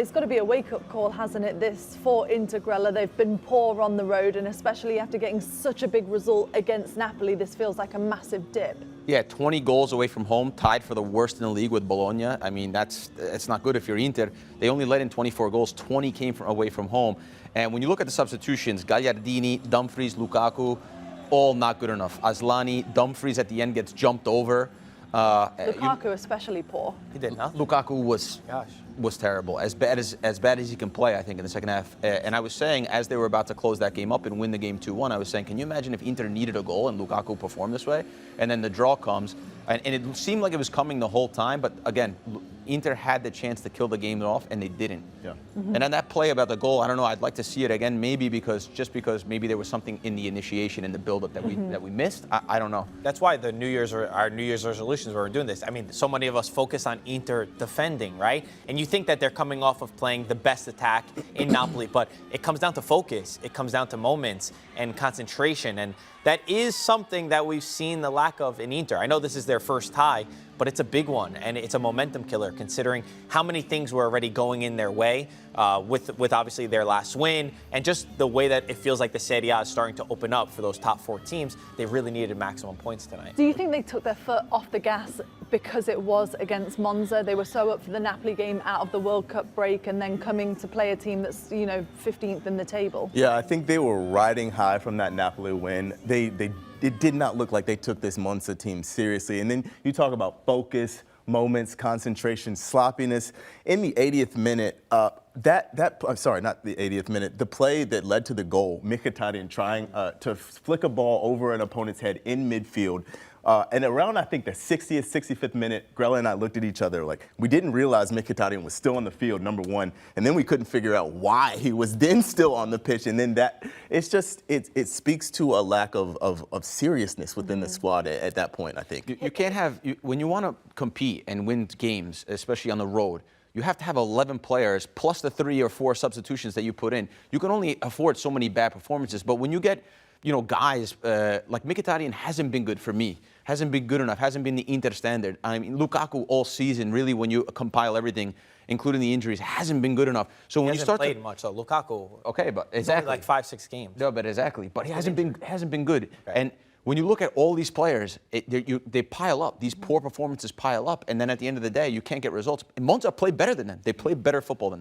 it's got to be a wake-up call, hasn't it, this for Inter. They've been poor on the road, and especially after getting such a big result against Napoli, this feels like a massive dip. Yeah, 20 goals away from home, tied for the worst in the league with Bologna. I mean, it's not good if you're Inter. They only let in 24 goals, 20 came away from home. And when you look at the substitutions, Gagliardini, Dumfries, Lukaku, all not good enough. Aslani, Dumfries at the end gets jumped over. Lukaku especially poor. He did nothing. Lukaku was terrible, as bad as he can play, I think, in the second half. And I was saying, as they were about to close that game up and win the game 2-1, I was saying, can you imagine if Inter needed a goal and Lukaku performed this way? And then the draw comes, and it seemed like it was coming the whole time, but again, Inter had the chance to kill the game off, and they didn't. Yeah. And then that play about the goal, I don't know, I'd like to see it again, maybe because maybe there was something in the initiation and the build-up that we missed. I don't know. That's why our New Year's resolutions were doing this. I mean, so many of us focus on Inter defending, right? And you think that they're coming off of playing the best attack in Napoli, but it comes down to focus. It comes down to moments and concentration, and that is something that we've seen the lack of in Inter. I know this is their first tie, but it's a big one, and it's a momentum killer considering how many things were already going in their way with obviously their last win, and just the way that it feels like the Serie A is starting to open up for those top 4 teams. They really needed maximum points tonight. Do you think they took their foot off the gas because it was against Monza? They were so up for the Napoli game out of the World Cup break, and then coming to play a team that's, 15th in the table? Yeah, I think they were riding high from that Napoli win. It did not look like they took this Monza team seriously. And then you talk about focus, moments, concentration, sloppiness. In the 80th minute, I'm sorry, not the 80th minute, the play that led to the goal, Mkhitaryan trying to flick a ball over an opponent's head in midfield. And around, I think, the 60th, 65th minute, Grella and I looked at each other like we didn't realize Mkhitaryan was still on the field, number one, and then we couldn't figure out why he was then still on the pitch. And then it speaks to a lack of seriousness within the squad at that point, I think. You can't have, when you want to compete and win games, especially on the road, you have to have 11 players plus the 3 or 4 substitutions that you put in. You can only afford so many bad performances, but when you get guys like Mkhitaryan hasn't been good for me, hasn't been good enough, hasn't been the Inter standard. I mean, Lukaku all season, really, when you compile everything, including the injuries, hasn't been good enough. So when you start played much, so Lukaku. Okay, but exactly, like 5-6 games. No, but exactly, but he hasn't been good. Okay. And when you look at all these players, they pile up. These poor performances pile up, and then at the end of the day, you can't get results. And Monza played better than them. They played better football than them.